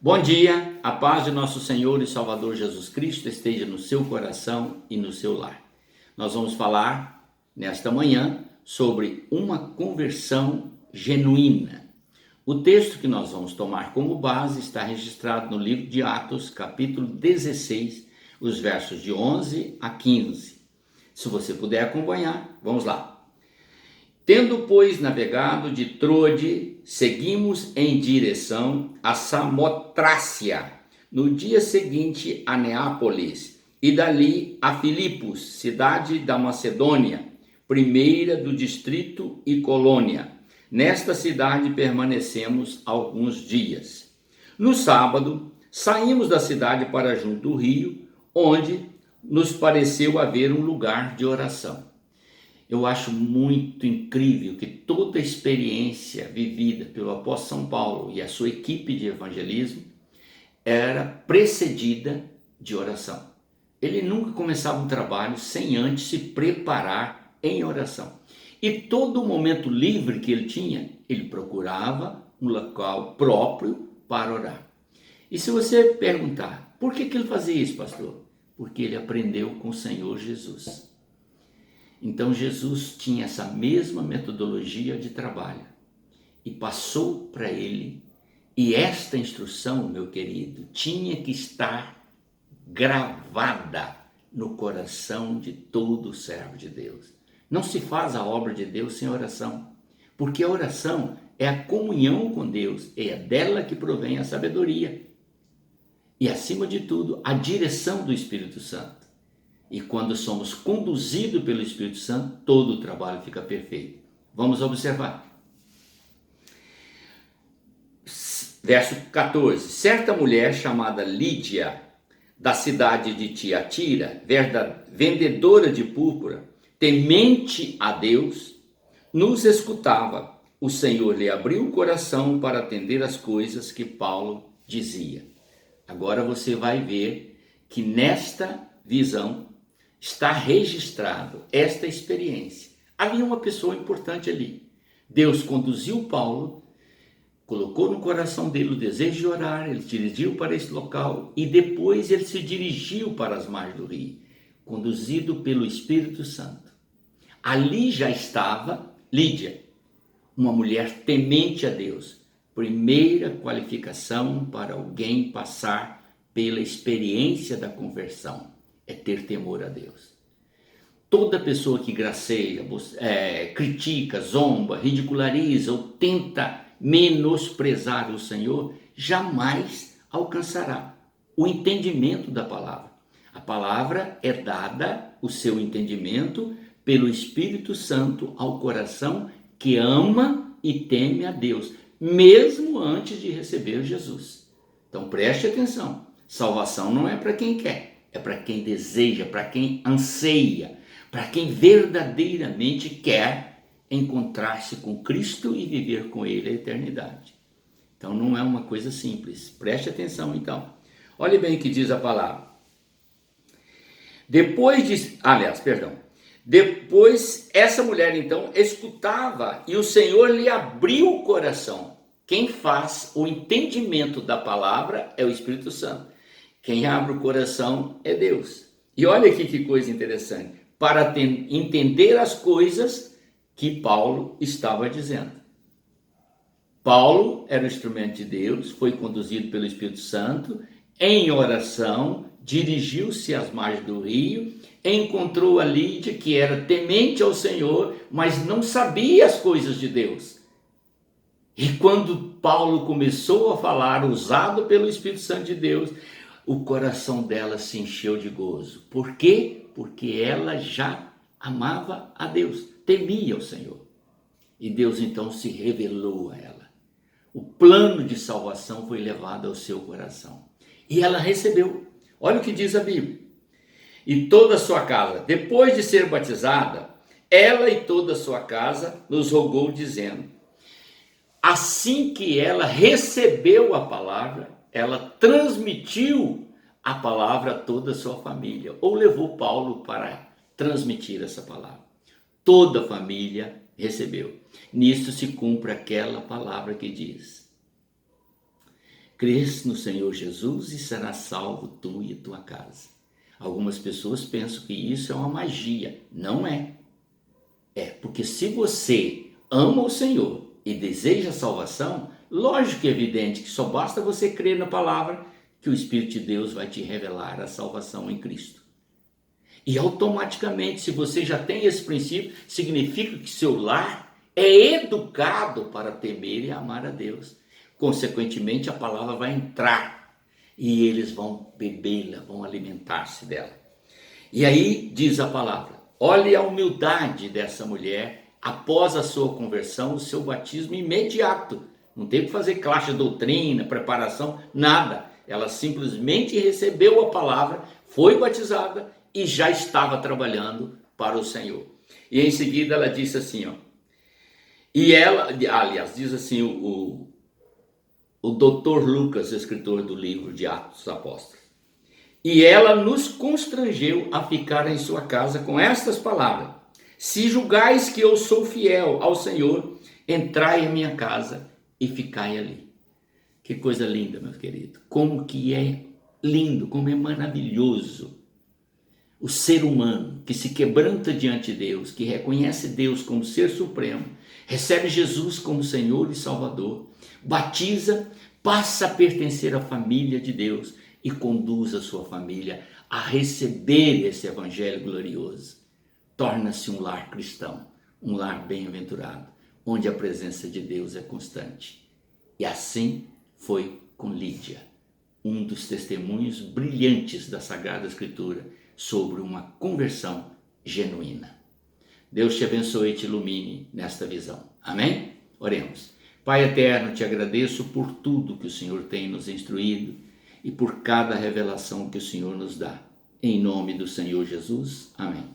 Bom dia, a paz de nosso Senhor e Salvador Jesus Cristo esteja no seu coração e no seu lar. Nós vamos falar nesta manhã sobre uma conversão genuína. O texto que nós vamos tomar como base está registrado no livro de Atos, capítulo 16, os versos de 11 a 15. Se você puder acompanhar, vamos lá. Tendo, pois, navegado de Troade, seguimos em direção a Samotrácia, no dia seguinte a Neápolis, e dali a Filipos, cidade da Macedônia, primeira do distrito e colônia. Nesta cidade permanecemos alguns dias. No sábado, saímos da cidade para junto do rio, onde nos pareceu haver um lugar de oração. Eu acho muito incrível que toda a experiência vivida pelo apóstolo São Paulo e a sua equipe de evangelismo era precedida de oração. Ele nunca começava um trabalho sem antes se preparar em oração. E todo momento livre que ele tinha, ele procurava um local próprio para orar. E se você perguntar, por que ele fazia isso, pastor? Porque ele aprendeu com o Senhor Jesus. Então Jesus tinha essa mesma metodologia de trabalho e passou para ele, e esta instrução, meu querido, tinha que estar gravada no coração de todo servo de Deus. Não se faz a obra de Deus sem oração, porque a oração é a comunhão com Deus, é dela que provém a sabedoria e, acima de tudo, a direção do Espírito Santo. E quando somos conduzidos pelo Espírito Santo, todo o trabalho fica perfeito. Vamos observar. Verso 14. Certa mulher chamada Lídia, da cidade de Tiatira, vendedora de púrpura, temente a Deus, nos escutava. O Senhor lhe abriu o coração para atender as coisas que Paulo dizia. Agora você vai ver que nesta visão está registrado esta experiência. Havia uma pessoa importante ali. Deus conduziu Paulo, colocou no coração dele o desejo de orar, ele dirigiu para esse local e depois ele se dirigiu para as margens do rio, conduzido pelo Espírito Santo. Ali já estava Lídia, uma mulher temente a Deus. Primeira qualificação para alguém passar pela experiência da conversão é ter temor a Deus. Toda pessoa que graceia, critica, zomba, ridiculariza ou tenta menosprezar o Senhor, jamais alcançará o entendimento da palavra. A palavra é dada, o seu entendimento, pelo Espírito Santo ao coração que ama e teme a Deus, mesmo antes de receber Jesus. Então preste atenção, salvação não é para quem quer. É para quem deseja, para quem anseia, para quem verdadeiramente quer encontrar-se com Cristo e viver com Ele a eternidade. Então não é uma coisa simples. Preste atenção então. Olhe bem o que diz a palavra. Depois essa mulher então escutava e o Senhor lhe abriu o coração. Quem faz o entendimento da palavra é o Espírito Santo. Quem abre o coração é Deus. E olha aqui que coisa interessante. Para entender as coisas que Paulo estava dizendo. Paulo era o instrumento de Deus, foi conduzido pelo Espírito Santo, em oração, dirigiu-se às margens do rio, encontrou a Lídia, que era temente ao Senhor, mas não sabia as coisas de Deus. E quando Paulo começou a falar, usado pelo Espírito Santo de Deus, o coração dela se encheu de gozo. Por quê? Porque ela já amava a Deus, temia o Senhor. E Deus então se revelou a ela. O plano de salvação foi levado ao seu coração. E ela recebeu. Olha o que diz a Bíblia. E toda a sua casa, depois de ser batizada, ela e toda a sua casa nos rogou dizendo. Assim que ela recebeu a palavra, ela transmitiu a palavra a toda a sua família, ou levou Paulo para transmitir essa palavra. Toda a família recebeu. Nisso se cumpre aquela palavra que diz: crês no Senhor Jesus e serás salvo tu e a tua casa. Algumas pessoas pensam que isso é uma magia. Não é. É porque se você ama o Senhor e deseja a salvação, lógico e evidente que só basta você crer na palavra que o Espírito de Deus vai te revelar a salvação em Cristo. E automaticamente, se você já tem esse princípio, significa que seu lar é educado para temer e amar a Deus. Consequentemente, a palavra vai entrar e eles vão bebê-la, vão alimentar-se dela. E aí diz a palavra, olhe a humildade dessa mulher após a sua conversão, o seu batismo imediato. Não teve que fazer classe de doutrina, preparação, nada. Ela simplesmente recebeu a palavra, foi batizada e já estava trabalhando para o Senhor. E em seguida ela disse assim, ó, e ela, aliás, diz assim o Dr. Lucas, escritor do livro de Atos dos Apóstolos, e ela nos constrangeu a ficar em sua casa com estas palavras, se julgais que eu sou fiel ao Senhor, entrai em minha casa e ficai ali. Que coisa linda, meu querido, como que é lindo, como é maravilhoso o ser humano que se quebranta diante de Deus, que reconhece Deus como ser supremo, recebe Jesus como Senhor e Salvador, batiza, passa a pertencer à família de Deus e conduz a sua família a receber esse evangelho glorioso. Torna-se um lar cristão, um lar bem-aventurado, onde a presença de Deus é constante. E assim foi com Lídia, um dos testemunhos brilhantes da Sagrada Escritura sobre uma conversão genuína. Deus te abençoe e te ilumine nesta visão. Amém? Oremos. Pai eterno, te agradeço por tudo que o Senhor tem nos instruído e por cada revelação que o Senhor nos dá. Em nome do Senhor Jesus. Amém.